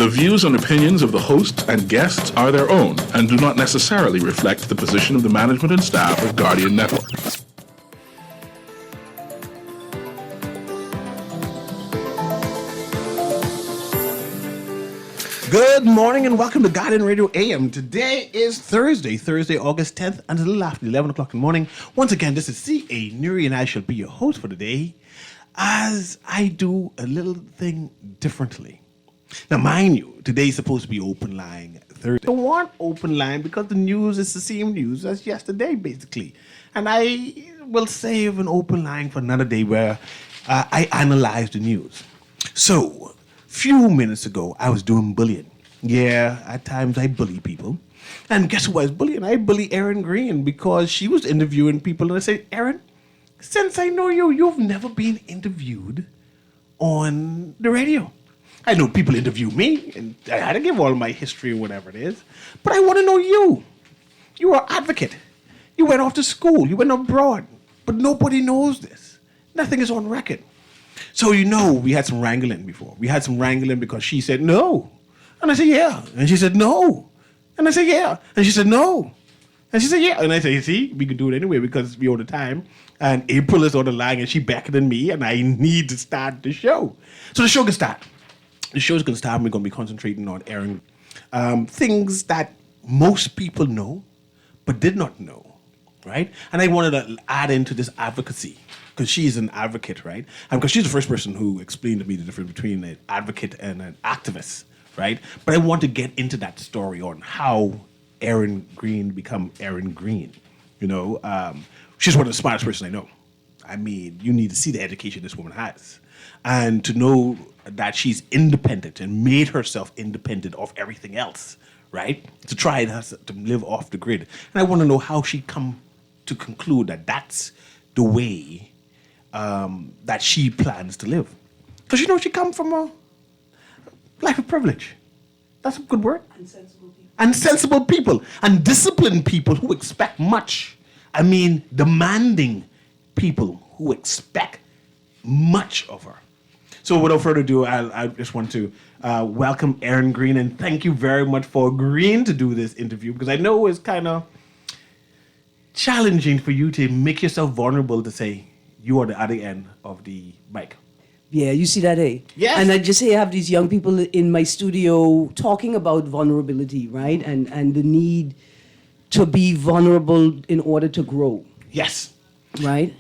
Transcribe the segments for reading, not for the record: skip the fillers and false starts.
The views and opinions of the host and guests are their own and do not necessarily reflect the position of the management and staff of Guardian Network. Good morning and welcome to Guardian Radio AM. Today is Thursday, August 10th, and it's a little after 11 o'clock in the morning. Once again, this is C.A. Newry, and I shall be your host for today as I do a little thing differently. Now, mind you, today's supposed to be open line Thursday. I want open line because the news is the same news as yesterday, basically. And I will save an open line for another day where I analyze the news. So, few minutes ago, I was doing bullying. Yeah, at times I bully people. And guess who I was bullying? I bully Erin Green because she was interviewing people. And I said, Erin, since I know you, you've never been interviewed on the radio. I know people interview me, and I had to give all my history or whatever it is. But I want to know you. You are an advocate. You went off to school. You went abroad. But nobody knows this. Nothing is on record. So, you know, we had some wrangling before. We had some wrangling because she said no. And I said, yeah. And she said, no. And I said, yeah. And she said, no. And she said, yeah. And I said, see, we can do it anyway because we own the time. And April is on the line and she beckoning me and I need to start the show. So the show can start. The show's going to start and we're going to be concentrating on airing things that most people know but did not know, right? And I wanted to add into this advocacy because she's an advocate, right? And because she's the first person who explained to me the difference between an advocate and an activist, right? But I want to get into that story on how Erin Green become Erin Green. You know, she's one of the smartest person I know. I mean, you need to see the education this woman has. And to know that she's independent and made herself independent of everything else, right? To try to live off the grid. And I want to know how she come to conclude that that's the way that she plans to live. Because, you know, she come from a life of privilege. That's a good word. And sensible people. And sensible people. And disciplined people who expect much. I mean, demanding people who expect much of her. So without further ado, I just want to welcome Erin Green and thank you very much for agreeing to do this interview because I know it's kind of challenging for you to make yourself vulnerable to say you are the other end of the mic. Yeah, you see that, eh? Yes. And I just say I have these young people in my studio talking about vulnerability, right? And the need to be vulnerable in order to grow. Yes. Right?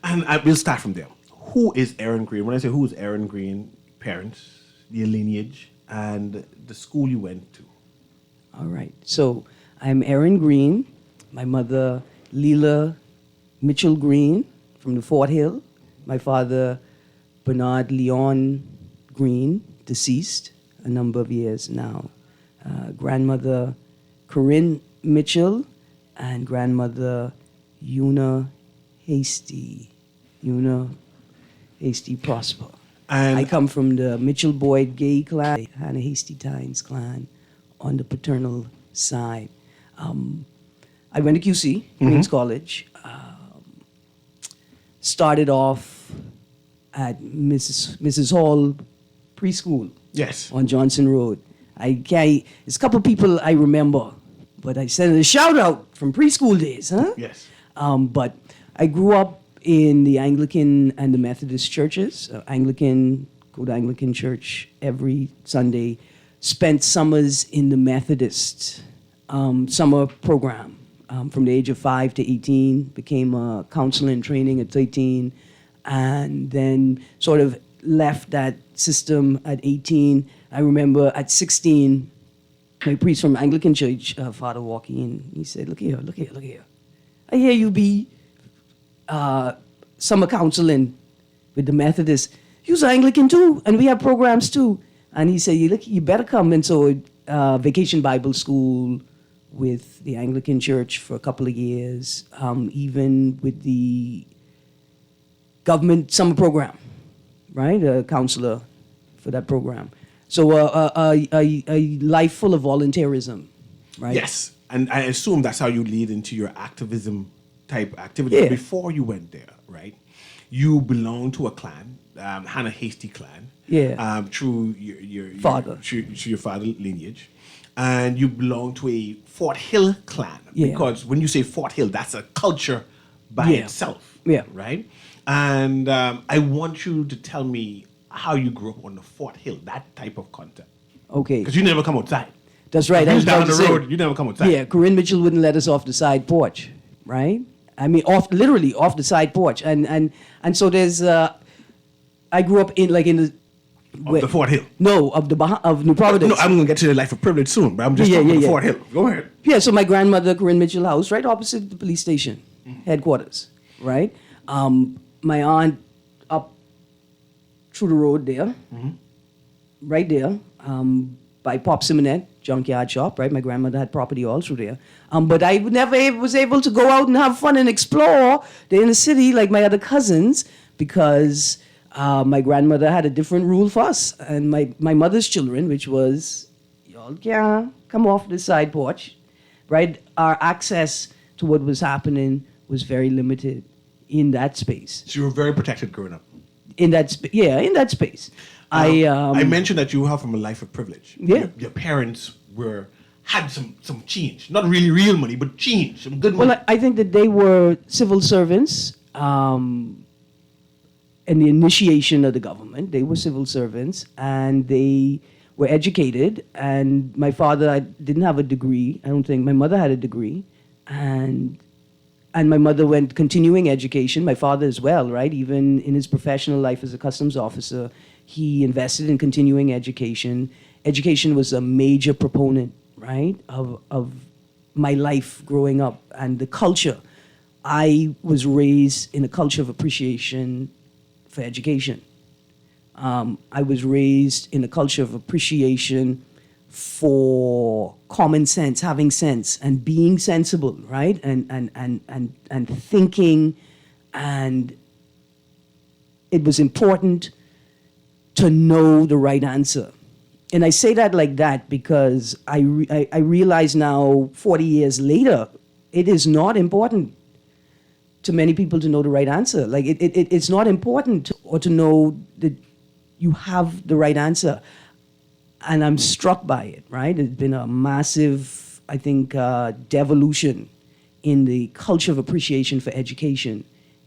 And we'll start from there. Who is Erin Green? When I say who is Erin Green, parents, your lineage, and the school you went to. All right. So I'm Erin Green. My mother, Leela Mitchell Green from the Fort Hill. My father, Bernard Leon Green, deceased a number of years now. Grandmother, Corinne Mitchell, and grandmother, Una Hasty Prosper. And I come from the Mitchell Boyd Gay clan, Hannah Hasty Tynes clan on the paternal side. I went to QC, Queens College. Started off at Mrs. Hall preschool. Yes. On Johnson Road. There's a couple of people I remember, but I sent a shout out from preschool days, huh? Yes. But I grew up in the Anglican and the Methodist churches. Anglican, go to Anglican church every Sunday. Spent summers in the Methodist summer program from the age of 5 to 18. Became a counselor in training at 13. And then sort of left that system at 18. I remember at 16, my priest from Anglican church, Father walking in, he said, look here. I hear you be summer counseling with the Methodists. You're Anglican too, and we have programs too. And he said, you better come. And so Vacation Bible School with the Anglican Church for a couple of years, even with the government summer program, right? A counselor for that program. So a life full of volunteerism, right? Yes, and I assume that's how you lead into your activism type activity before you went there, right? you belong to a clan, Hannah Hasty clan. Yeah. Through your Father. through your father lineage, and you belong to a Fort Hill clan. Yeah. Because when you say Fort Hill, that's a culture by Yeah. itself. Yeah. Right. And I want you to tell me how you grew up on the Fort Hill, that type of content. Okay. Because you never come outside. That's right. If I you was down about the to say. road, you never come outside. Yeah, Corinne Mitchell wouldn't let us off the side porch, right? I mean, literally off the side porch, and so there's. I grew up in the. Of the Fort Hill. No, of New Providence. No, I'm going to get to the life of privilege soon, but I'm just Yeah, talking about the yeah. Fort Hill. Go ahead. Yeah, so my grandmother, Corinne Mitchell house, right opposite the police station, headquarters, right? My aunt up through the road there, right there, by Pop Simonette, junkyard shop, right? My grandmother had property all through there. But I never was able to go out and have fun and explore the inner city like my other cousins because my grandmother had a different rule for us. And my mother's children, which was, y'all can't come off the side porch, right? Our access to what was happening was very limited in that space. So you were very protected growing up. In that space. I mentioned that you have from a life of privilege. Yeah. Your parents had some change, not really real money, but change, some good money. Well, I think that they were civil servants in the initiation of the government. They were civil servants, and they were educated. And my father didn't have a degree. I don't think. My mother had a degree, and my mother went continuing education. My father as well, right? Even in his professional life as a customs officer, he invested in continuing education. Education was a major proponent, right, of my life growing up and the culture. I was raised in a culture of appreciation for education. I was raised in a culture of appreciation for common sense, having sense, and being sensible, right? And thinking, and it was important to know the right answer. And I say that like that because I realize now, 40 years later, it is not important to many people to know the right answer. Like it's not important to know that you have the right answer. And I'm struck by it, right? It's been a massive, I think, devolution in the culture of appreciation for education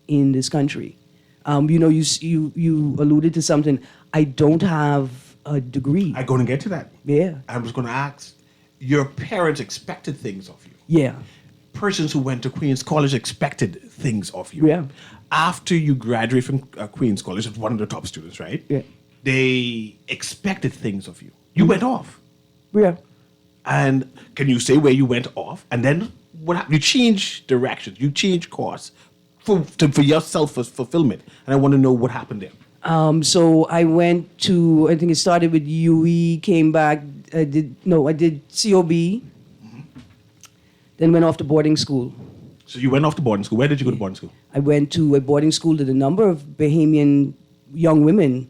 in this country. You alluded to something. I don't have a degree. I'm going to get to that. Yeah. I was going to ask, your parents expected things of you. Yeah. Persons who went to Queen's College expected things of you. Yeah. After you graduate from Queen's College, as one of the top students, right? Yeah. They expected things of you. You went off. Yeah. And can you say where you went off? And then what happened? You changed directions. You changed course for your self-fulfillment. And I want to know what happened there. So I went to, I think it started with UE, came back, I did COB, then went off to boarding school. So you went off to boarding school. Where did you go to boarding school? I went to a boarding school that a number of Bahamian young women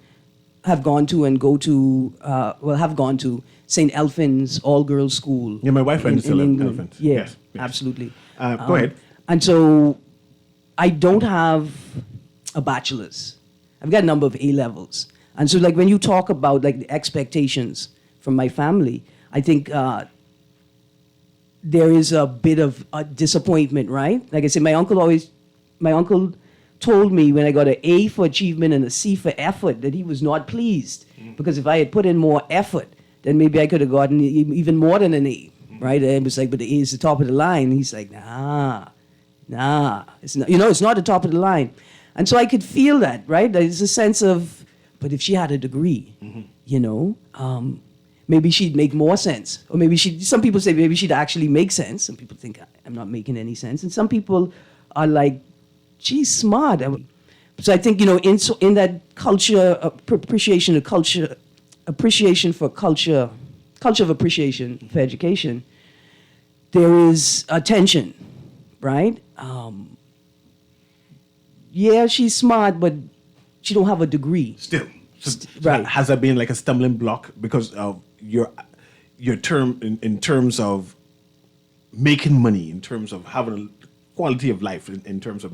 have gone to St. Elfin's all-girls school. Yeah, my wife went to St. England. Elfin's. Yeah, Yes, yes. absolutely. Go ahead. And so I don't have a bachelor's. I've got a number of A-levels. And so like when you talk about like the expectations from my family, I think there is a bit of a disappointment, right? Like I said, my uncle told me when I got an A for achievement and a C for effort that he was not pleased because if I had put in more effort, then maybe I could have gotten even more than an A, right? And it was like, but the A is the top of the line. He's like, nah, it's not. It's not the top of the line. And so I could feel that, right? There's a sense of, but if she had a degree, maybe she'd make more sense. Or maybe some people say maybe she'd actually make sense. Some people think I'm not making any sense. And some people are like, she's smart. So I think, in that culture, appreciation of culture of appreciation for education, there is a tension, right? Yeah, she's smart, but she don't have a degree. Still. So right. Has that been like a stumbling block because of your term in terms of making money, in terms of having quality of life in terms of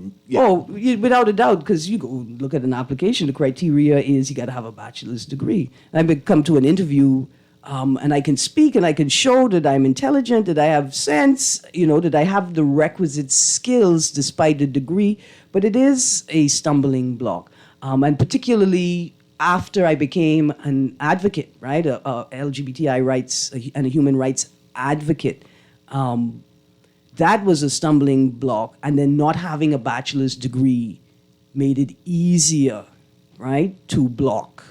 Without a doubt, because you go look at an application, the criteria is you got to have a bachelor's degree. And I come to an interview, and I can speak and I can show that I'm intelligent, that I have sense, that I have the requisite skills despite the degree, but it is a stumbling block. And particularly after I became an advocate, right, a LGBTI rights and a human rights advocate, that was a stumbling block. And then not having a bachelor's degree made it easier, right, to blockade.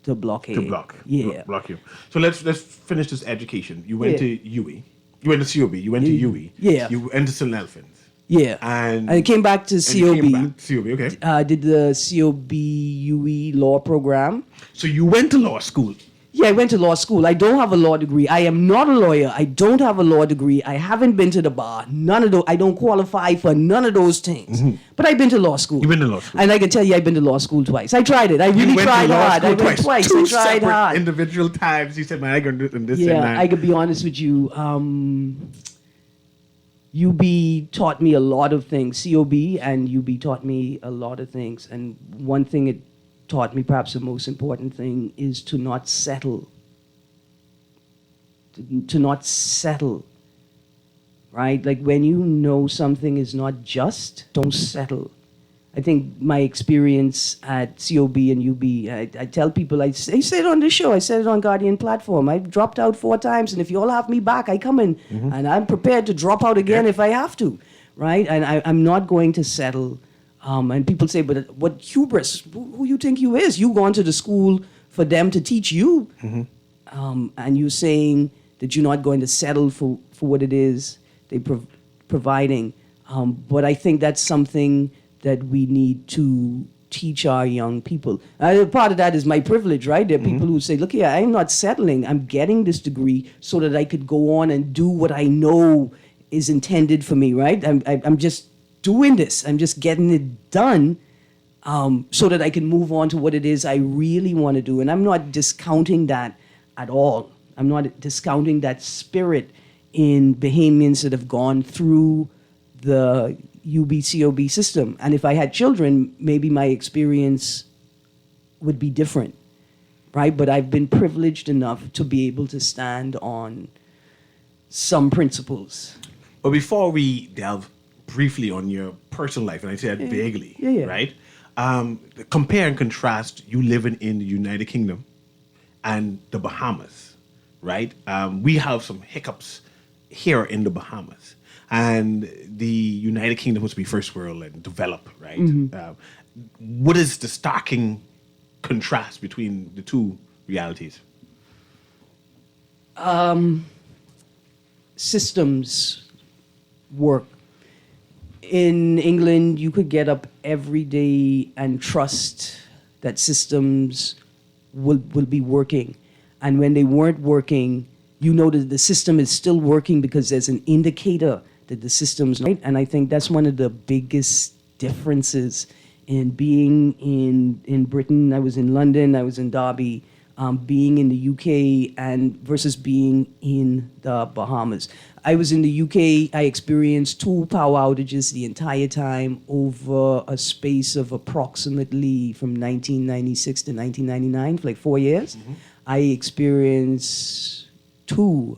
to block Yeah. block you. So let's finish this education. You went to UWI. You went to COB. You went to UWI. Yeah. You went to St. Nelfins. Yeah. And I came back to you COB. came back to COB, okay. Did the COB UE law program. So you went to law school. Yeah, I went to law school. I don't have a law degree. I am not a lawyer. I don't have a law degree. I haven't been to the bar. None of those. I don't qualify for none of those things. But I've been to law school. You've been to law school. And I can tell you, I've been to law school twice. I tried it. I You really went tried to law hard. school I went twice. Two I tried separate hard. individual times. You said, man, I'm going to do it in this and Yeah, that. I could be honest with you. UB taught me a lot of things. COB and UB taught me a lot of things. And one thing it taught me, perhaps the most important thing, is to not settle. To not settle. Right? Like when you know something is not just, don't settle. I think my experience at COB and UB, I tell people, I say it on this show, I said it on Guardian platform. I've dropped out 4 times, and if you all have me back, I come in, and I'm prepared to drop out again if I have to, right? And I'm not going to settle. And people say, but what hubris? Who you think you is? You gone to the school for them to teach you, and you're saying that you're not going to settle for what it is they're providing. But I think that's something that we need to teach our young people. Part of that is my privilege, right? There are people who say, look here, I'm not settling. I'm getting this degree so that I could go on and do what I know is intended for me, right? I'm just doing this. I'm just getting it done so that I can move on to what it is I really want to do. And I'm not discounting that at all. I'm not discounting that spirit in Bahamians that have gone through the UBCOB system. And if I had children, maybe my experience would be different, right? But I've been privileged enough to be able to stand on some principles. But before we delve briefly on your personal life, and I said vaguely, right? Compare and contrast you living in the United Kingdom and the Bahamas, right? We have some hiccups here in the Bahamas. And the United Kingdom was to be first world and develop, right? What is the starking contrast between the two realities? Systems work. In England, you could get up every day and trust that systems will be working. And when they weren't working, you know that the system is still working because there's an indicator that the system's right. And I think that's one of the biggest differences in being in Britain. I was in London, I was in Derby, being in the UK and versus being in the Bahamas. I was in the UK, I experienced 2 power outages the entire time over a space of approximately from 1996 to 1999, for like 4 years. I experienced 2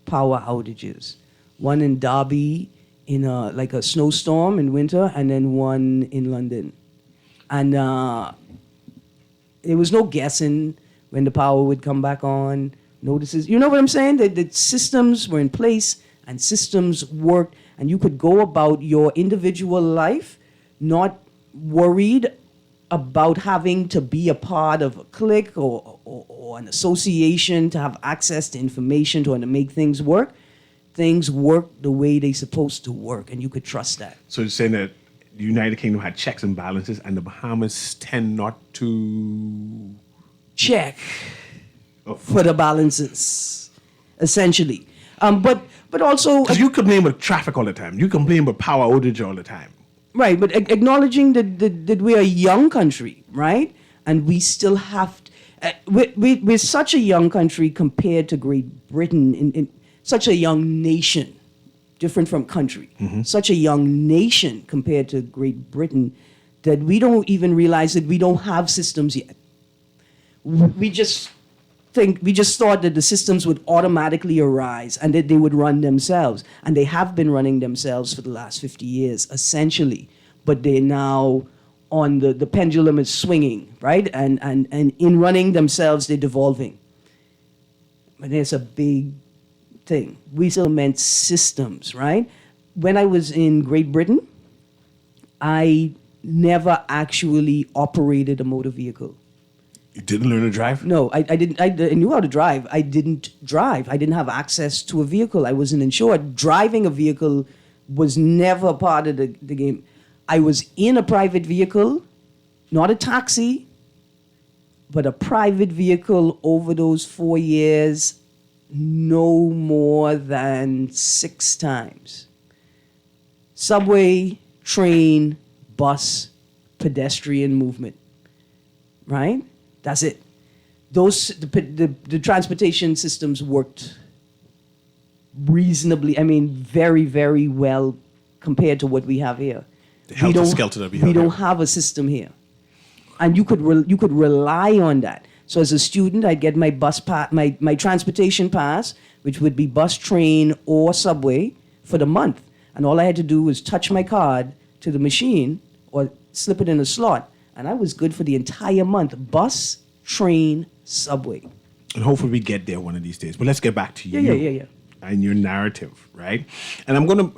power outages. One in Derby in a snowstorm in winter, and then one in London. And there was no guessing when the power would come back on. Notices, you know what I'm saying? The systems were in place and systems worked, and you could go about your individual life not worried about having to be a part of a clique or an association to have access to information to make things work. Things work the way they're supposed to work, and you could trust that. So you're saying that the United Kingdom had checks and balances, and the Bahamas tend not to check for the balances, essentially. But also, because you complain about traffic all the time, you complain about power outage all the time, right? But acknowledging that we're a young country, right, and we still have. We're such a young country compared to Great Britain in such a young nation, different from country. Such a young nation compared to Great Britain that we don't even realize that we don't have systems yet. We just thought that the systems would automatically arise and that they would run themselves. And they have been running themselves for the last 50 years, essentially. But they're now on the pendulum is swinging, right? And in running themselves, they're devolving. But there's a big thing. We still meant systems, right? When I was in Great Britain, I never actually operated a motor vehicle. You didn't learn to drive? No, I didn't. I knew how to drive. I didn't drive. I didn't have access to a vehicle. I wasn't insured. Driving a vehicle was never part of the game. I was in a private vehicle, not a taxi, but a private vehicle over those 4 years, no more than 6 times. Subway, train, bus, pedestrian movement, right? That's it. The transportation systems worked reasonably, very, very well compared to what we have here. The helter-skelter that we have We don't here. have a system here. And you could rely on that. So as a student, I'd get my my transportation pass, which would be bus, train, or subway for the month. And all I had to do was touch my card to the machine or slip it in a slot, and I was good for the entire month. Bus, train, subway. And hopefully we get there one of these days. But let's get back to you. Yeah. And your narrative, right? And I'm going to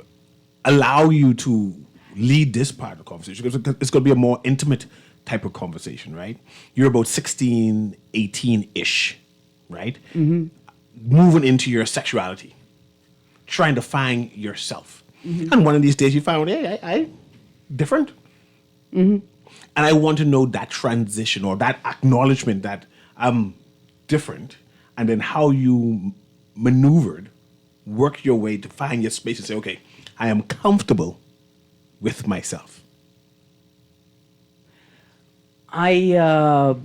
allow you to lead this part of the conversation because it's going to be a more intimate type of conversation, right? You're about 16, 18-ish, right? Mm-hmm. Moving into your sexuality, trying to find yourself. Mm-hmm. And one of these days you found, hey, I different. Mm-hmm. And I want to know that transition or that acknowledgement that I'm different, and then how you maneuvered, work your way to find your space and say, okay, I am comfortable with myself. I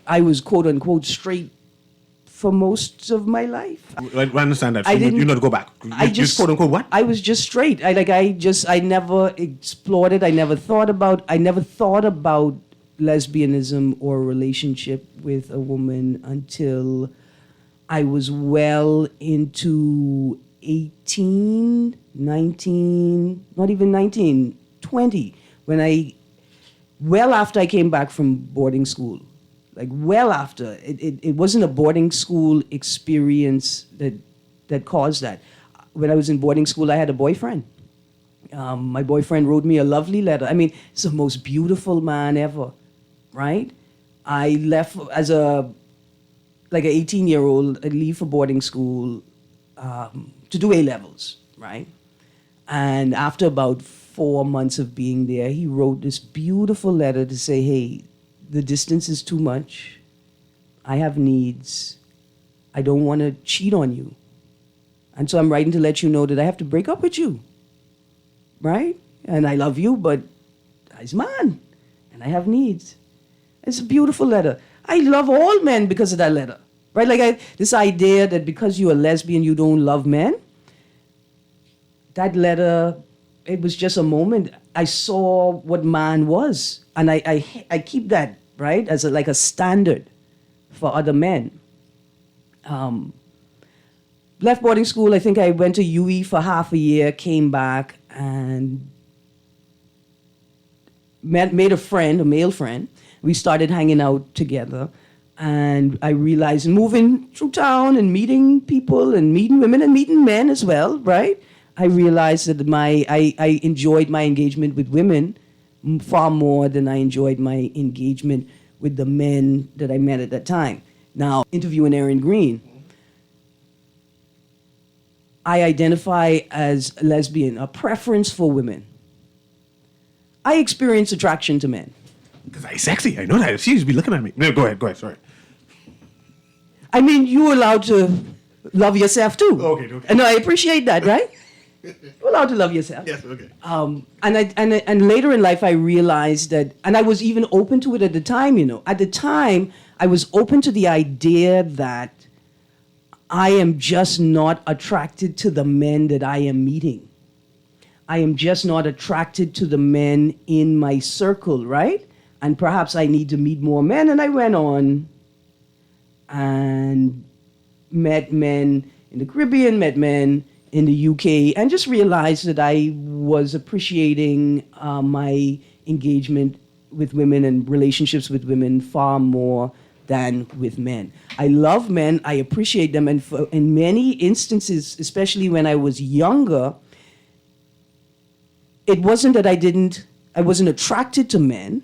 was quote unquote straight for most of my life. I understand that. So I didn't- you know to go back. You just quote unquote what? I was just straight. I never explored it. I never thought about lesbianism or a relationship with a woman until I was well into 18, 19, not even 19, 20, well after I came back from boarding school. Like well after. It wasn't a boarding school experience that caused that. When I was in boarding school, I had a boyfriend. My boyfriend wrote me a lovely letter. He's the most beautiful man ever, right? I left as an 18-year-old, I'd leave for boarding school to do A-levels, right? And after about 4 months of being there, he wrote this beautiful letter to say, hey, the distance is too much. I have needs. I don't want to cheat on you. And so I'm writing to let you know that I have to break up with you, right? And I love you, but he's a man, and I have needs. It's a beautiful letter. I love all men because of that letter, right? This idea that because you're a lesbian, you don't love men. That letter, it was just a moment. I saw what man was, and I keep that, right, as a standard for other men. Left boarding school, I think I went to UE for half a year, came back, and made a friend, a male friend. We started hanging out together, and I realized moving through town and meeting people and meeting women and meeting men as well, right? I realized that I enjoyed my engagement with women far more than I enjoyed my engagement with the men that I met at that time. Now, interviewing Aaron Green, I identify as a lesbian, a preference for women. I experience attraction to men. Because I'm sexy. I know that. She's be looking at me. No, go ahead. Sorry. You're allowed to love yourself too. Okay. And I appreciate that, right? You're allowed to love yourself. Yes, okay. And later in life, I realized that, and I was even open to it at the time, At the time, I was open to the idea that I am just not attracted to the men that I am meeting. I am just not attracted to the men in my circle, right? And perhaps I need to meet more men. And I went on and met men in the Caribbean, met men in the UK, and just realized that I was appreciating my engagement with women and relationships with women far more than with men. I love men, I appreciate them, and in many instances, especially when I was younger, it wasn't that I wasn't attracted to men,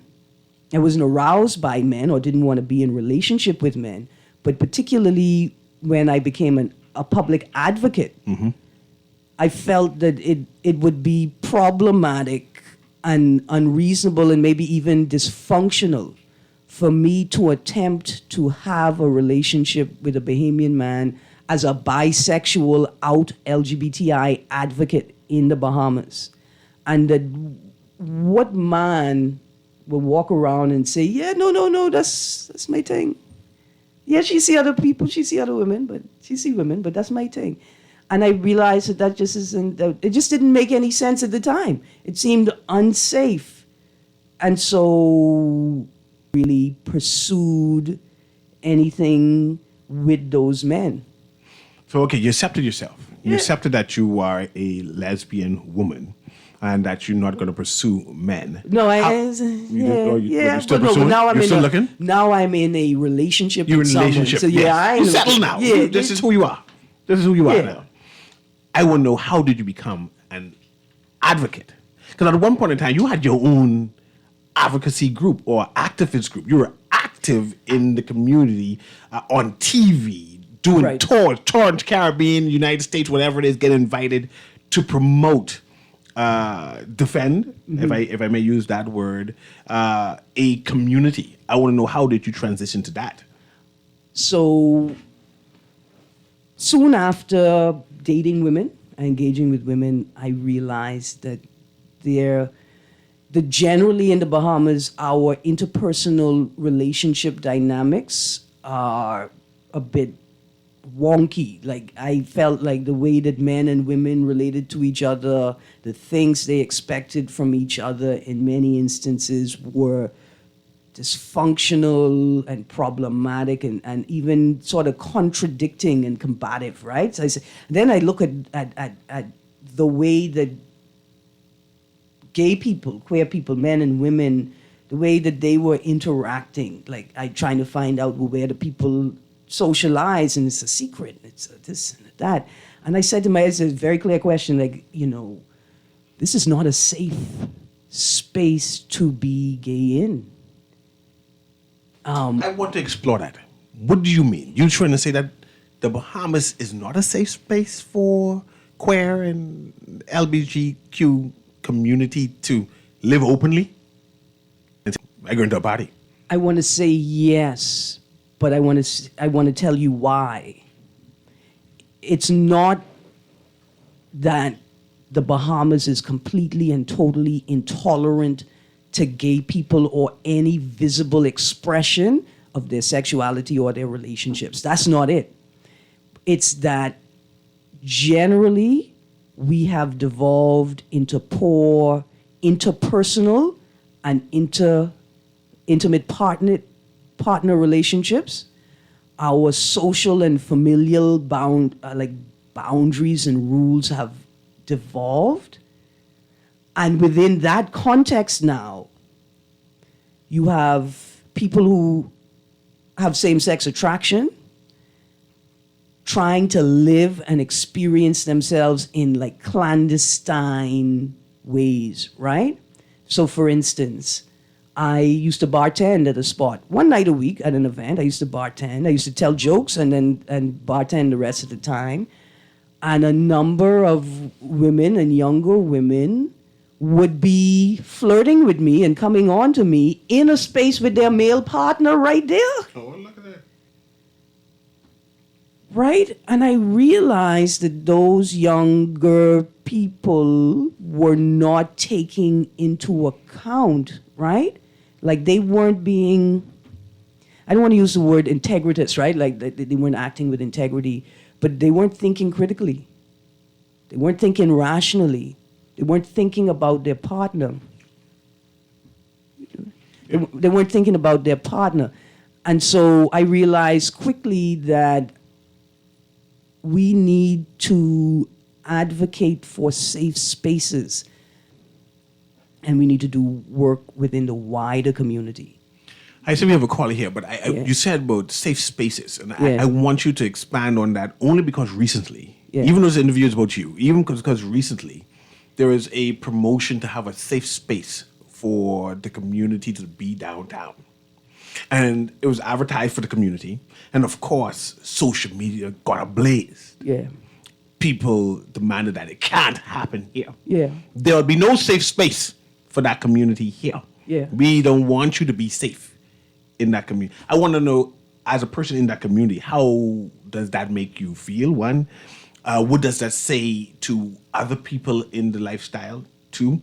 I wasn't aroused by men or didn't want to be in relationship with men, but particularly when I became a public advocate, I felt that it would be problematic and unreasonable and maybe even dysfunctional for me to attempt to have a relationship with a Bahamian man as a bisexual out LGBTI advocate in the Bahamas. And that what man will walk around and say, yeah, no, that's my thing. Yeah, she see other people, she see other women, but that's my thing. And I realized that just isn't, it just didn't make any sense at the time. It seemed unsafe. And so really pursued anything with those men. So, okay, you accepted yourself. You Yeah. accepted that you are a lesbian woman and that you're not going to pursue men. No, How- you're still but no, pursuing? now I'm You're in still a, looking? Now I'm in a relationship You're with in a someone. relationship. So yeah, yes. I ain't You settle looking. now. Yeah, This is who you are. This is who you are Yeah. now. I want to know, how did you become an advocate? Because at one point in time, you had your own advocacy group or activist group. You were active in the community on TV, doing Right. tours the Caribbean, United States, whatever it is, get invited to promote, defend, if I may use that word, a community. I want to know, how did you transition to that? So soon after dating women and engaging with women, I realized that generally in the Bahamas, our interpersonal relationship dynamics are a bit wonky. Like, I felt like the way that men and women related to each other, the things they expected from each other in many instances were dysfunctional and problematic and even sort of contradicting and combative, right? So I say, then I look at the way that gay people, queer people, men and women, the way that they were interacting. Like, I trying to find out where the people socialize, and it's a secret. It's this and that. And I said to myself, it's a very clear question, like, this is not a safe space to be gay in. I want to explore that. What do you mean? You're trying to say that the Bahamas is not a safe space for queer and LGBTQ community to live openly? I go into a party. I want to say yes, but I want to tell you why. It's not that the Bahamas is completely and totally intolerant to gay people or any visible expression of their sexuality or their relationships. That's not it. It's that generally we have devolved into poor interpersonal and intimate partner relationships. Our social and familial boundaries and rules have devolved. And within that context now, you have people who have same-sex attraction trying to live and experience themselves in like clandestine ways, right? So for instance, I used to bartend at a spot. One night a week at an event, I used to bartend. I used to tell jokes and bartend the rest of the time. And a number of women and younger women would be flirting with me and coming on to me in a space with their male partner right there. Oh, look at that. Right? And I realized that those younger people were not taking into account, right? Like they weren't being, I don't want to use the word integritous, right? Like they weren't acting with integrity, but they weren't thinking critically. They weren't thinking rationally. They weren't thinking about their partner. They weren't thinking about their partner. And so I realized quickly that we need to advocate for safe spaces, and we need to do work within the wider community. I see we have a caller here, but Yeah. you said about safe spaces, and Yeah. I want you to expand on that only because recently, Yeah. even though this interview is about you, even because recently, there is a promotion to have a safe space for the community to be downtown. And it was advertised for the community. And of course, social media got ablaze. Yeah, People demanded that it can't happen here. yeah, There'll be no safe space for that community here. Yeah. We don't want you to be safe in that community. I want to know, as a person in that community, how does that make you feel? One, what does that say to other people in the lifestyle too?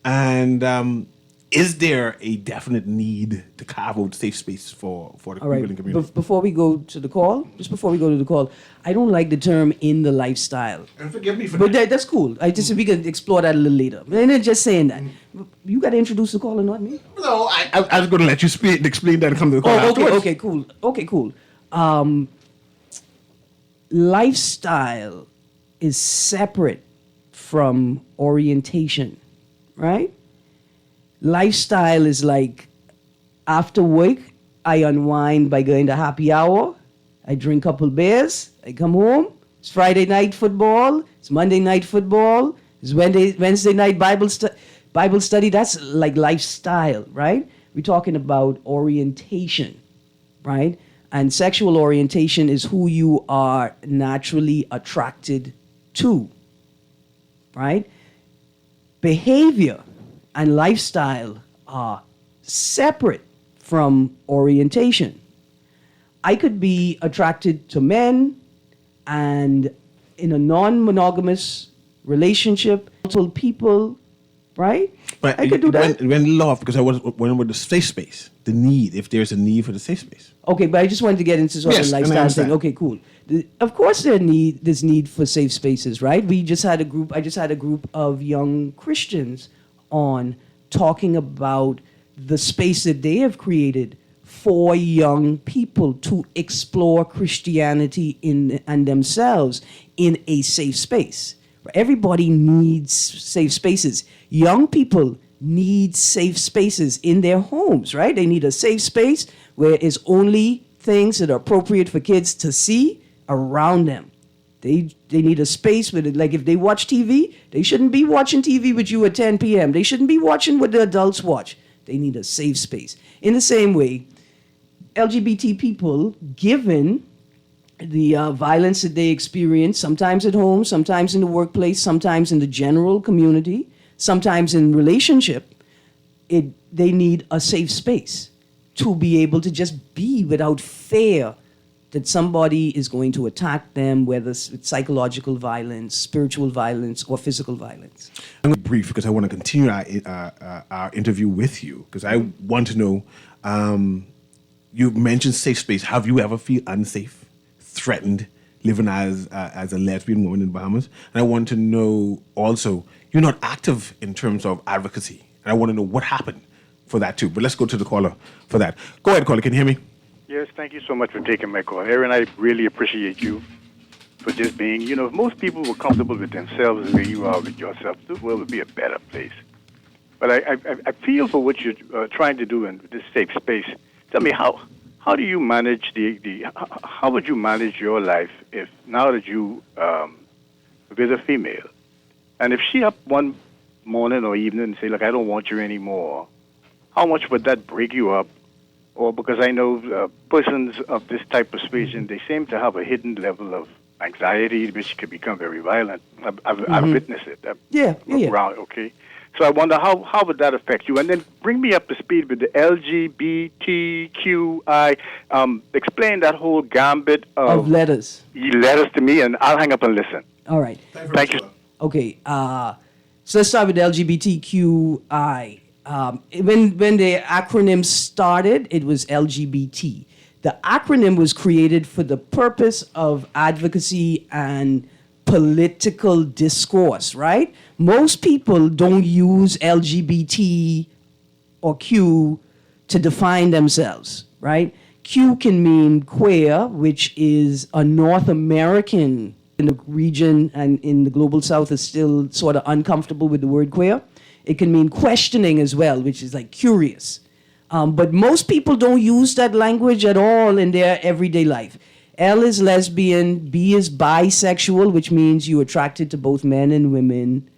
And is there a definite need to carve out safe space for the all people right. in the community? Before we go to the call, I don't like the term "in the lifestyle." And forgive me for But that. that's cool. We can explore that a little later. And then just saying that. You got to introduce the caller, not me. No, I was going to let you explain that and come to the call Oh, afterwards. okay, cool. Okay, cool. Lifestyle is separate from orientation, right? Lifestyle is like after work, I unwind by going to happy hour. I drink a couple beers. I come home. It's Friday night football. It's Monday night football. It's Wednesday night Bible study. That's like lifestyle, right? We're talking about orientation, right? And sexual orientation is who you are naturally attracted to, right? Behavior and lifestyle are separate from orientation. I could be attracted to men and in a non-monogamous relationship, multiple people, right? But I could do that. When love, because I was when with the safe space, the need, if there's a need for the safe space. Okay, but I just wanted to get into sort Yes, of and I lifestyle understand. thing. Okay, cool. Of course, there's need for safe spaces, right? I just had a group of young Christians on talking about the space that they have created for young people to explore Christianity and themselves in a safe space. Everybody needs safe spaces. Young people need safe spaces in their homes, right? They need a safe space where it's only things that are appropriate for kids to see around them. They need a space where, like, if they watch TV, they shouldn't be watching TV with you at 10 p.m. They shouldn't be watching what the adults watch. They need a safe space. In the same way, LGBT people, given the violence that they experience, sometimes at home, sometimes in the workplace, sometimes in the general community, sometimes in relationship, they need a safe space to be able to just be without fear that somebody is going to attack them, whether it's psychological violence, spiritual violence, or physical violence. I'm going to be brief because I want to continue our interview with you because I want to know, you mentioned safe space. Have you ever feel unsafe, threatened, living as a lesbian woman in Bahamas? And I want to know also, you're not active in terms of advocacy. And I want to know what happened for that too. But let's go to the caller for that. Go ahead, caller. Can you hear me? Yes, thank you so much for taking my call. Aaron, I really appreciate you for just being, if most people were comfortable with themselves the way you are with yourself, the world would be a better place. But I feel for what you're trying to do in this safe space. Tell me, how do you manage how would you manage your life if now that you with a female, and if she up one morning or evening and say, look, I don't want you anymore, how much would that break you up? Or because I know persons of this type of persuasion, they seem to have a hidden level of anxiety, which can become very violent. I've witnessed it. Yeah. Around, okay. So I wonder how would that affect you? And then bring me up to speed with the LGBTQI. Explain that whole gambit Of letters. letters to me, and I'll hang up and listen. All right. Thank you. Okay. So let's start with LGBTQI. When the acronym started, it was LGBT. The acronym was created for the purpose of advocacy and political discourse, right? Most people don't use LGBT or Q to define themselves, right? Q can mean queer, which is a North American in the region and in the global south is still sort of uncomfortable with the word queer. It can mean questioning as well, which is like curious. But most people don't use that language at all in their everyday life. L is lesbian, B is bisexual, which means you're attracted to both men and women.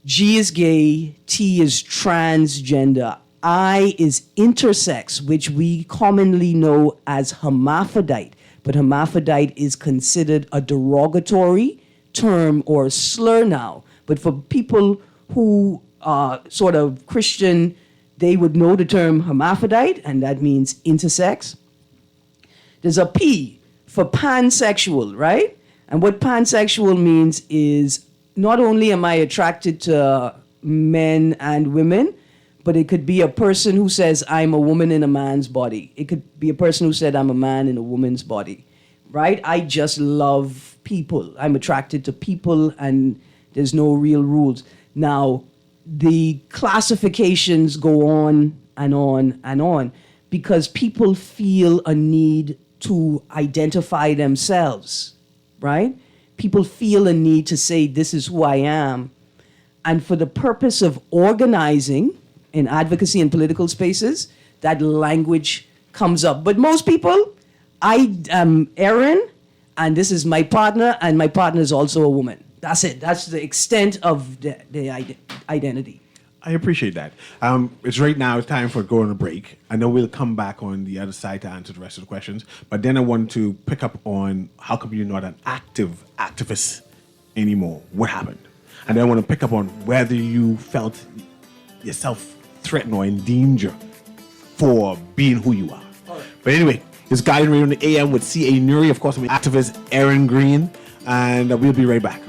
G is gay, T is transgender. I is intersex, which we commonly know as hermaphrodite. But hermaphrodite is considered a derogatory term or slur now. But for people who are sort of Christian, they would know the term hermaphrodite, and that means intersex. There's a P for pansexual, right? And what pansexual means is not only am I attracted to men and women, but it could be a person who says, I'm a woman in a man's body. It could be a person who said, I'm a man in a woman's body, right? I just love people. I'm attracted to people, and there's no real rules. Now, the classifications go on and on and on because people feel a need to identify themselves, right? People feel a need to say, this is who I am. And for the purpose of organizing in advocacy and political spaces, that language comes up. But most people, I am Erin, and this is my partner, and my partner is also a woman. That's it. That's the extent of the identity. I appreciate that. It's right now, it's time for going on a break. I know we'll come back on the other side to answer the rest of the questions, but then I want to pick up on how come you're not an activist anymore? What happened? And then I want to pick up on whether you felt yourself threatened or in danger for being who you are. But anyway, this Guardian Radio on the AM with C.A. Newry, of course, I'm activist Erin Green, and we'll be right back.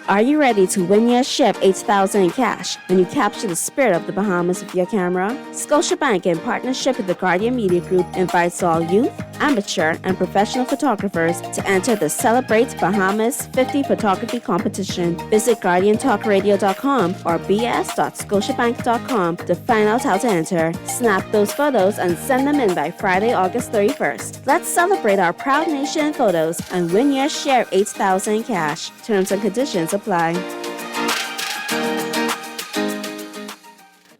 Are you ready to win your ship $8,000 in cash when you capture the spirit of the Bahamas with your camera? Scotiabank, in partnership with the Guardian Media Group, invites all youth, amateur, and professional photographers to enter the Celebrate Bahamas 50 Photography Competition. Visit GuardianTalkRadio.com or bs.scotiabank.com to find out how to enter. Snap those photos and send them in by Friday, August 31st. Let's celebrate our proud nation in photos and win your share of $8,000 in cash. Terms and conditions apply.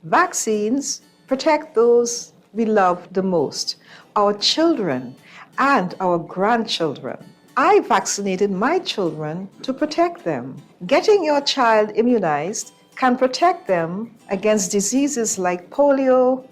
Vaccines protect those we love the most, our children and our grandchildren. I vaccinated my children to protect them. Getting your child immunized can protect them against diseases like polio,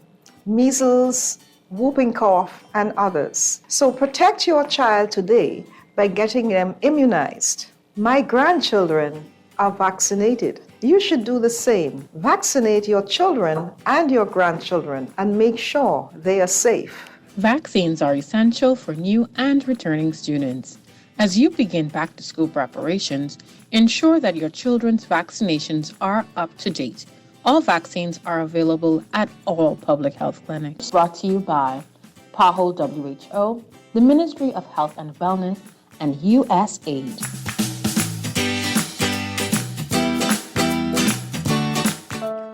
measles, whooping cough, and others. So protect your child today by getting them immunized. My grandchildren are vaccinated. You should do the same. Vaccinate your children and your grandchildren and make sure they are safe. Vaccines are essential for new and returning students. As you begin back-to-school preparations, ensure that your children's vaccinations are up to date. All vaccines are available at all public health clinics. Brought to you by PAHO WHO, the Ministry of Health and Wellness, and USAID.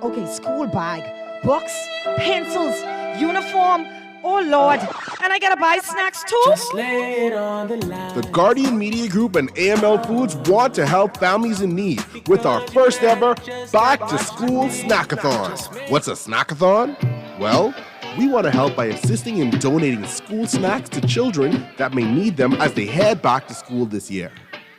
Okay, school bag, books, pencils, uniform. Oh Lord, and I gotta buy snacks too? The Guardian Media Group and AML Foods want to help families in need with our first ever Back to School Snackathon. What's a snackathon? Well, we want to help by assisting in donating school snacks to children that may need them as they head back to school this year.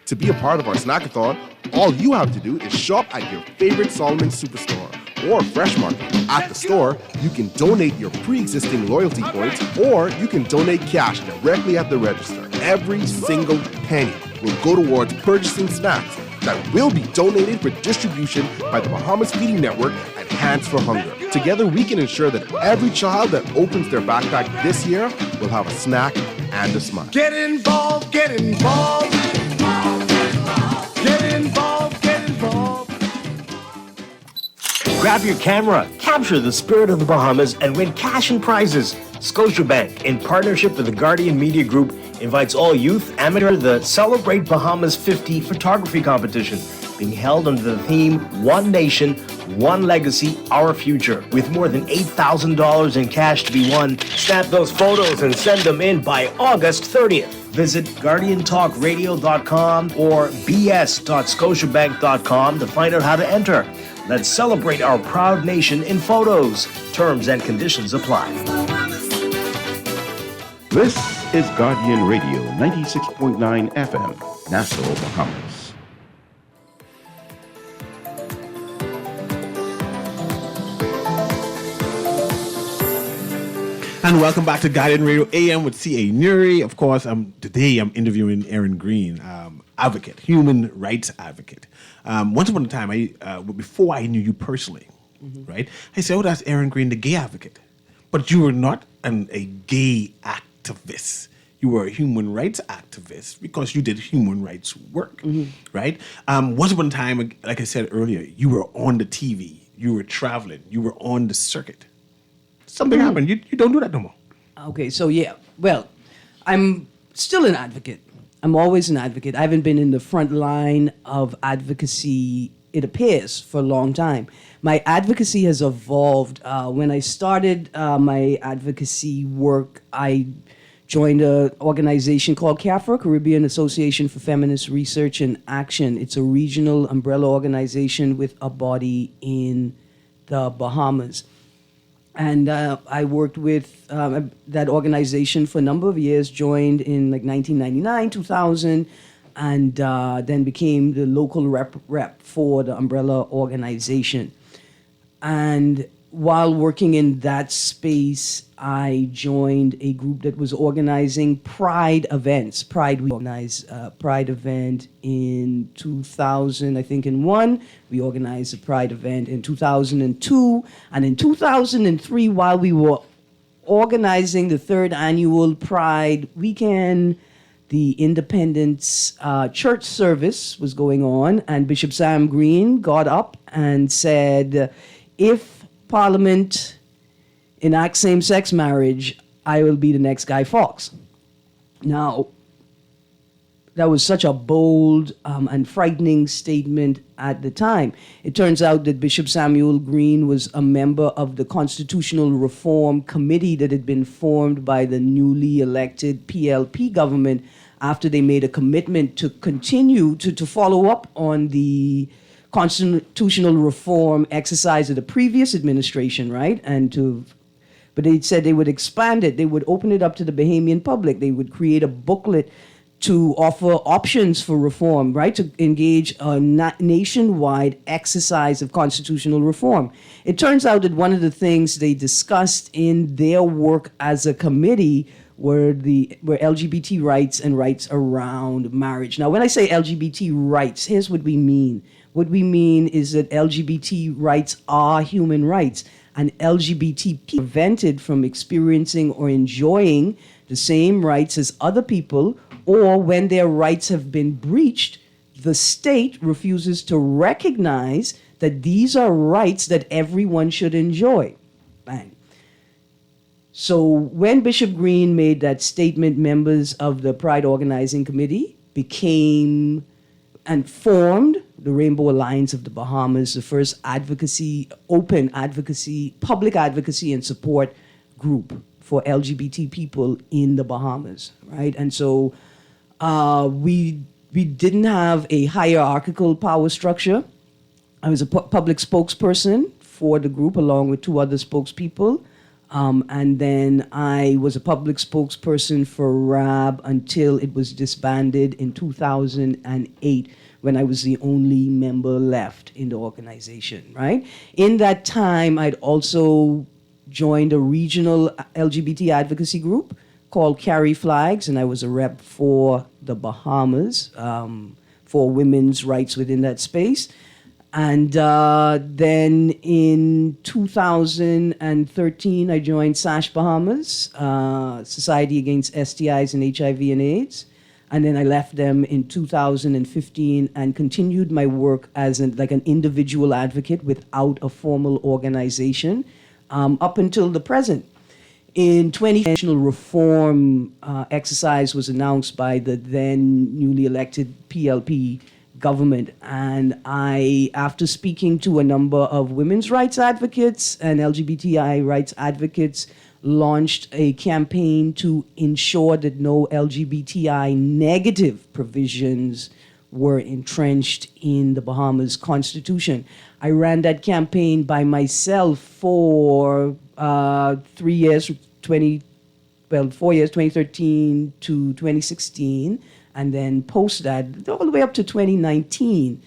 To be a part of our snackathon, all you have to do is shop at your favorite Solomon Superstore or Fresh Market. At the store, you can donate your pre-existing loyalty points, or you can donate cash directly at the register. Every single penny will go towards purchasing snacks that will be donated for distribution by the Bahamas Feeding Network and Hands for Hunger. Together, we can ensure that every child that opens their backpack this year will have a snack and a smile. Get involved, get involved. Get involved, get involved. Grab your camera, capture the spirit of the Bahamas, and win cash and prizes. Scotiabank, in partnership with the Guardian Media Group, invites all youth amateur the Celebrate Bahamas 50 photography competition, being held under the theme One Nation, One Legacy, Our Future. With more than $8,000 in cash to be won, snap those photos and send them in by August 30th. Visit GuardianTalkRadio.com or bs.scotiabank.com to find out how to enter. Let's celebrate our proud nation in photos. Terms and conditions apply. This is Guardian Radio 96.9 FM, Nassau, Bahamas. And welcome back to Guardian Radio AM with C.A. Newry. Of course, today I'm interviewing Aaron Green, advocate, human rights advocate. Once upon a time, before I knew you personally, right, I said, oh, that's Aaron Green, the gay advocate. But you were not a gay activist. You were a human rights activist because you did human rights work, right? Once upon a time, like I said earlier, you were on the TV, you were traveling, you were on the circuit. Something happened. You don't do that no more. Okay, so yeah. Well, I'm still an advocate. I'm always an advocate. I haven't been in the front line of advocacy, it appears, for a long time. My advocacy has evolved. When I started my advocacy work, I joined an organization called CAFRA, Caribbean Association for Feminist Research and Action. It's a regional umbrella organization with a body in the Bahamas. And I worked with that organization for a number of years, joined in like 1999, 2000, and then became the local rep for the umbrella organization. And while working in that space, I joined a group that was organizing Pride events. We organized a Pride event in 2000, I think in one. We organized a Pride event in 2002. And in 2003, while we were organizing the third annual Pride weekend, the Independence church service was going on. And Bishop Sam Green got up and said, if Parliament enact same-sex marriage, I will be the next Guy Fawkes. Now, that was such a bold and frightening statement at the time. It turns out that Bishop Samuel Green was a member of the Constitutional Reform Committee that had been formed by the newly elected PLP government after they made a commitment to continue to follow up on the constitutional reform exercise of the previous administration, right? But they said they would expand it. They would open it up to the Bahamian public. They would create a booklet to offer options for reform, right? To engage a nationwide exercise of constitutional reform. It turns out that one of the things they discussed in their work as a committee were LGBT rights and rights around marriage. Now, when I say LGBT rights, here's what we mean. What we mean is that LGBT rights are human rights, and LGBT people are prevented from experiencing or enjoying the same rights as other people, or when their rights have been breached, the state refuses to recognize that these are rights that everyone should enjoy. Bang. So when Bishop Green made that statement, members of the Pride Organizing Committee became and formed the Rainbow Alliance of the Bahamas, the first open advocacy, public advocacy and support group for LGBT people in the Bahamas, right? And so we didn't have a hierarchical power structure. I was a public spokesperson for the group along with two other spokespeople. And then I was a public spokesperson for RAB until it was disbanded in 2008 when I was the only member left in the organization, right? In that time, I'd also joined a regional LGBT advocacy group called Carry Flags, and I was a rep for the Bahamas for women's rights within that space. And then in 2013, I joined SASH Bahamas, Society Against STIs and HIV and AIDS. And then I left them in 2015 and continued my work as an individual advocate without a formal organization up until the present. In 2020, national reform exercise was announced by the then newly elected PLP government. And I, after speaking to a number of women's rights advocates and LGBTI rights advocates, launched a campaign to ensure that no LGBTI negative provisions were entrenched in the Bahamas Constitution. I ran that campaign by myself for 4 years, 2013 to 2016, and then post that all the way up to 2019.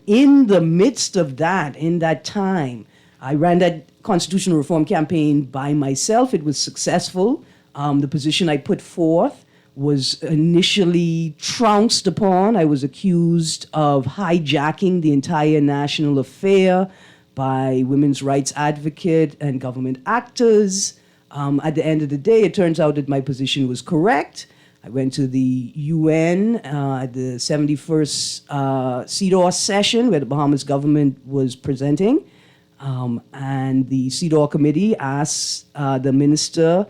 In the midst of that, in that time, I ran that constitutional reform campaign by myself. It was successful. The position I put forth was initially trounced upon. I was accused of hijacking the entire national affair by women's rights advocate and government actors. At the end of the day, it turns out that my position was correct. I went to the UN at the 71st CEDAW session where the Bahamas government was presenting. And the CEDAW committee asked the Minister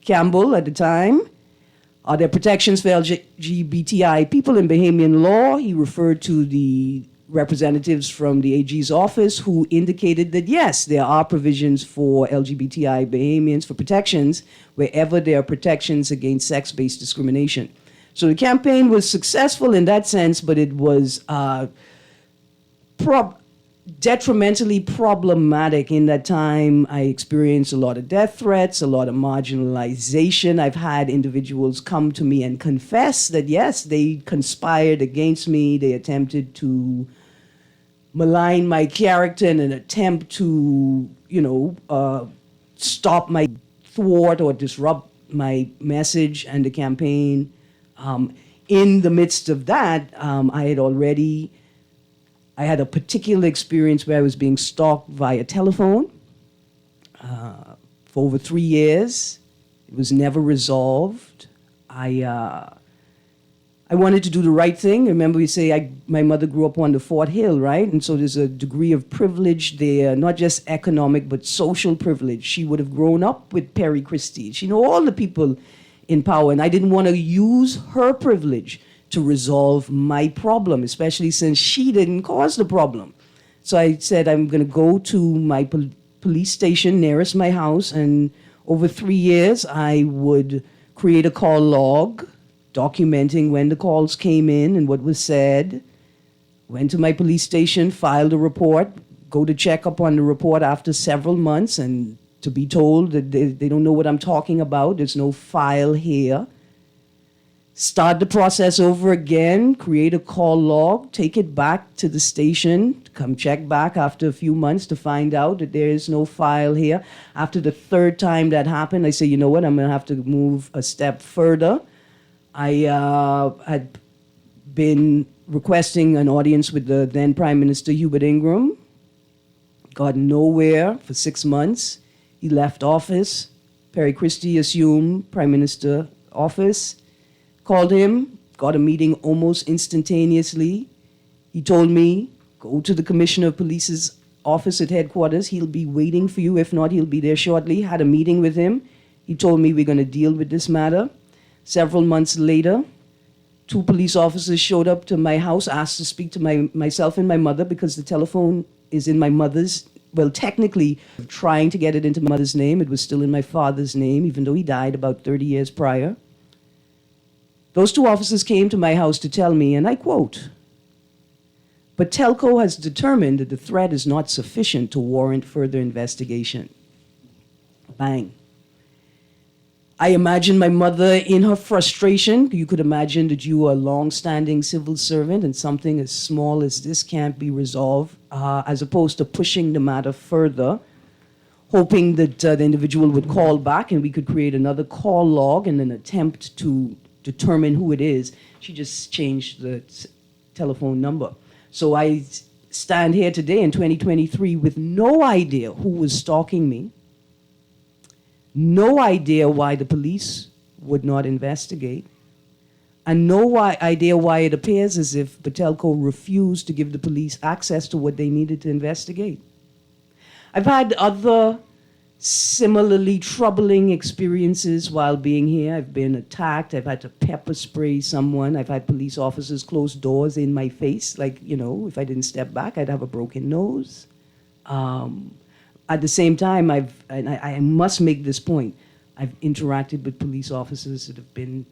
Campbell at the time, are there protections for LGBTI people in Bahamian law? He referred to the representatives from the AG's office who indicated that yes, there are provisions for LGBTI Bahamians for protections wherever there are protections against sex-based discrimination. So the campaign was successful in that sense, but it was detrimentally problematic. In that time, I experienced a lot of death threats, a lot of marginalization. I've had individuals come to me and confess that, yes, they conspired against me. They attempted to malign my character in an attempt to, stop my thwart or disrupt my message and the campaign. In the midst of that, I had a particular experience where I was being stalked via telephone for over 3 years. It was never resolved. I wanted to do the right thing. Remember, we say my mother grew up on the Fort Hill, right? And so there's a degree of privilege there, not just economic, but social privilege. She would have grown up with Perry Christie. She knew all the people in power, and I didn't want to use her privilege to resolve my problem, especially since she didn't cause the problem. So I said, I'm going to go to my police station nearest my house, and over 3 years, I would create a call log documenting when the calls came in and what was said. Went to my police station, filed a report, go to check up on the report after several months, and to be told that they don't know what I'm talking about, there's no file here. Start the process over again, create a call log, take it back to the station, come check back after a few months to find out that there is no file here. After the third time that happened, I say, you know what, I'm going to have to move a step further. I had been requesting an audience with the then Prime Minister Hubert Ingram, got nowhere for 6 months. He left office. Perry Christie assumed Prime Minister office. Called him, got a meeting almost instantaneously. He told me, go to the Commissioner of Police's office at headquarters. He'll be waiting for you. If not, he'll be there shortly. Had a meeting with him. He told me we're going to deal with this matter. Several months later, 2 police officers showed up to my house, asked to speak to myself and my mother because the telephone is in my mother's, well, technically trying to get it into my mother's name. It was still in my father's name, even though he died about 30 years prior. Those 2 officers came to my house to tell me, and I quote, "But Telco has determined that the threat is not sufficient to warrant further investigation." Bang. I imagine my mother in her frustration. You could imagine that you are a long-standing civil servant and something as small as this can't be resolved, as opposed to pushing the matter further, hoping that the individual would call back and we could create another call log in an attempt to determine who it is. She just changed the telephone number. So I stand here today in 2023 with no idea who was stalking me, no idea why the police would not investigate, and no idea why it appears as if Patelco refused to give the police access to what they needed to investigate. I've had other similarly troubling experiences while being here. I've been attacked. I've had to pepper spray someone. I've had police officers close doors in my face. Like, you know, if I didn't step back, I'd have a broken nose. At the same time, I must make this point, I've interacted with police officers that have been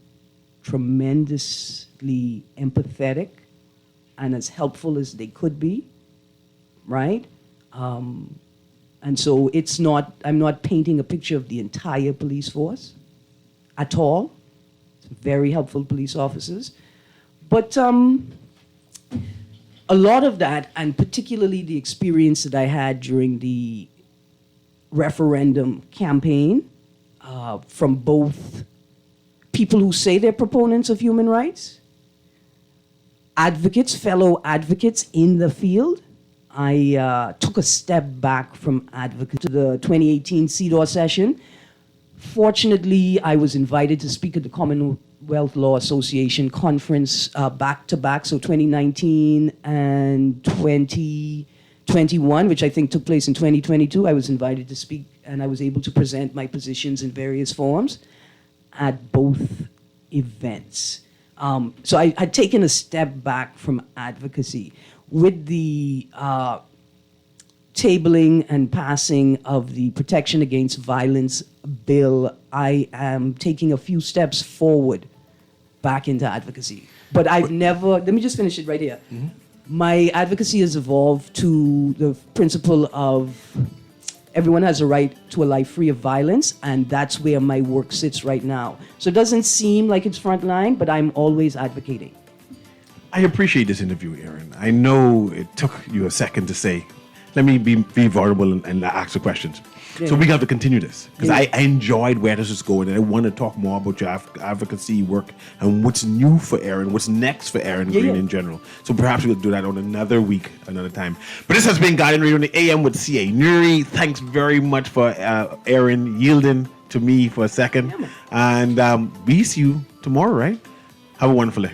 tremendously empathetic and as helpful as they could be, right? And so I'm not painting a picture of the entire police force at all. Very helpful police officers. But a lot of that, and particularly the experience that I had during the referendum campaign from both people who say they're proponents of human rights, advocates, fellow advocates in the field. I took a step back from advocate to the 2018 CEDAW session. Fortunately, I was invited to speak at the Commonwealth Law Association conference back-to-back, so 2019 and 2021, which I think took place in 2022. I was invited to speak, and I was able to present my positions in various forums at both events. So I had taken a step back from advocacy. With the tabling and passing of the Protection Against Violence bill, I am taking a few steps forward back into advocacy. But I've never, let me just finish it right here. Mm-hmm. My advocacy has evolved to the principle of everyone has a right to a life free of violence, and that's where my work sits right now. So it doesn't seem like it's frontline, but I'm always advocating. I appreciate this interview, Aaron. I know it took you a second to say, let me be vulnerable and ask the questions. Yeah. So we got to continue this because I enjoyed where this is going, and I want to talk more about your advocacy work and what's new for Aaron, what's next for Aaron Green in general. So perhaps we'll do that on another week, another time. But this has been Guardian Radio on the AM with CA Newry. Thanks very much for Aaron yielding to me for a second. Yeah, and we see you tomorrow, right? Have a wonderful day.